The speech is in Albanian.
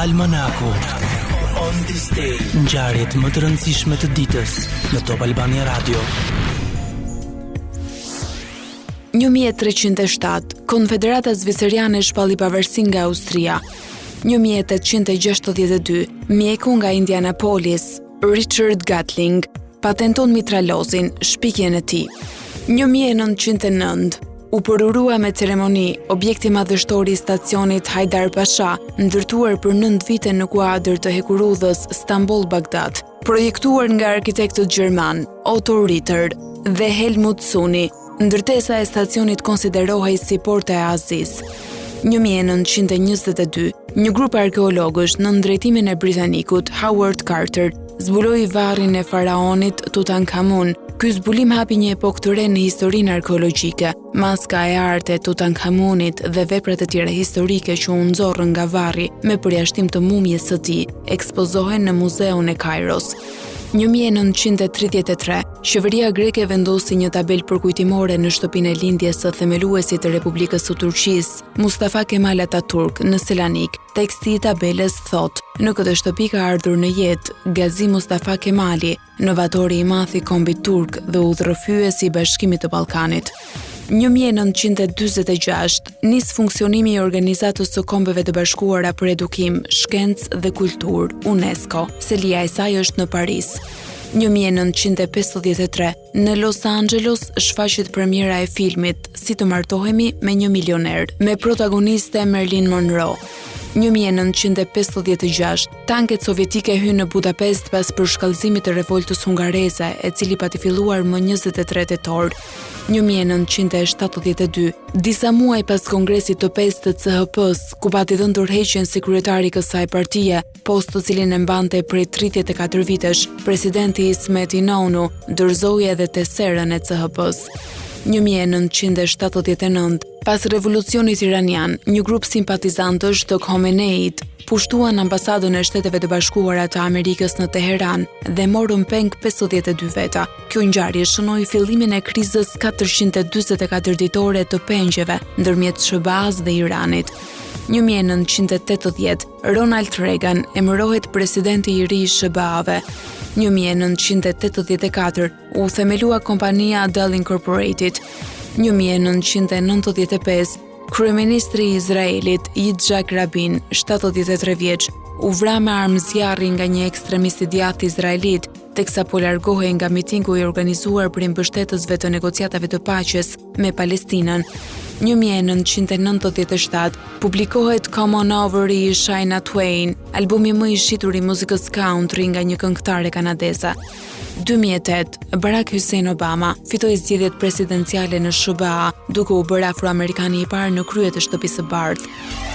Almanaku. On this day, ngjarjet më të rëndësishme të ditës në Top Albania Radio. 1307, Konfederata Zviceriane shpalli pavarësinë nga Austria. 1862, mjeku nga Indianapolis, Richard Gatling, patenton mitralozin, shpikjen e tij. 1909, u përurua me ceremoni objekti madhështor i stacionit Hajdar Pasha, ndërtuar për 9 vite në kuadër të hekurudhës Stamboll-Bagdad, projektuar nga arkitektët gjerman Otto Ritter dhe Helmut Zuni. Ndërtesa e stacionit konsiderohej si porta e Azis. 1922, një grup arkeologësh në drejtimin e britanikut Howard Carter zbuloi varrin e faraonit Tutankhamun. Ky zbulim hapi një epokë të re në historinë arkeologjike. Maska e artë e Tutankhamunit dhe veprat e tjera historike që u nxorrën nga varri me përjashtim të mumjes së tij ekspozohen në muzeun e Kairos. 1933, qeveria greke vendosi një tabelë përkujtimore në shtëpinë e lindjes së themeluesit të Republikës së Turqisë, Mustafa Kemal Atatürk, në Selanik. Teksti i tabelës thotë: në këtë shtëpi ka ardhur në jetë Gazi Mustafa Kemali, novatori i madh i kombit turk dhe udhërrëfyesi i Bashkimit të Ballkanit. 1946, nis funksionimi i Organizatës së Kombeve të Bashkuara për Edukim, Shkencë dhe Kulturë, UNESCO. Selia e saj është në Paris. 1953, në Los Angeles shfaqet premiera e filmit Si të martohemi me një milioner, me protagoniste Marilyn Monroe. 1956, tanket sovjetike hynë në Budapest pas përshkallëzimit të revoltës hungareze, e cili pati filluar më 23 tetor. 1972, disa muaj pas kongresit të 5 të CHP-s, ku pati dhënë tërheqjen si kryetari i kësaj partie, post të cilin e mbante prej 34 vitesh, presidenti Ismet Inonu dorëzoi edhe teserën e CHP-s. 1979, pas revolucionit iranian, një grup simpatizantësh të Khomeneit pushtuan ambasadën e Shteteve të Bashkuara të Amerikës në Teheran dhe morën peng 52 veta. Kjo ngjarje shënoi fillimin e krizës 444 ditore të pengjeve ndërmjet SBA-s dhe Iranit. 1980, Ronald Reagan emërohet presidenti i ri i SBA-ve. 1984, u themelua kompania Dell Incorporated. 1995, kryeministri i Izraelit Yitzhak Rabin, 73 vjeç, u vra me armë zjarri nga një ekstremist i djathtë izraelit, teksa po largohej nga mitingu i organizuar për mbështetësve të negociatave të paqes me Palestinën. 1997, publikohet Come On Over i Shania Twain, albumi më i shitur i muzikës country nga një këngëtare kanadeze. 2008, Barack Hussein Obama fitoi zgjedhjet presidenciale në SBA, duke u bërë afroamerikani i parë në krye të shtëpisë së bardhë.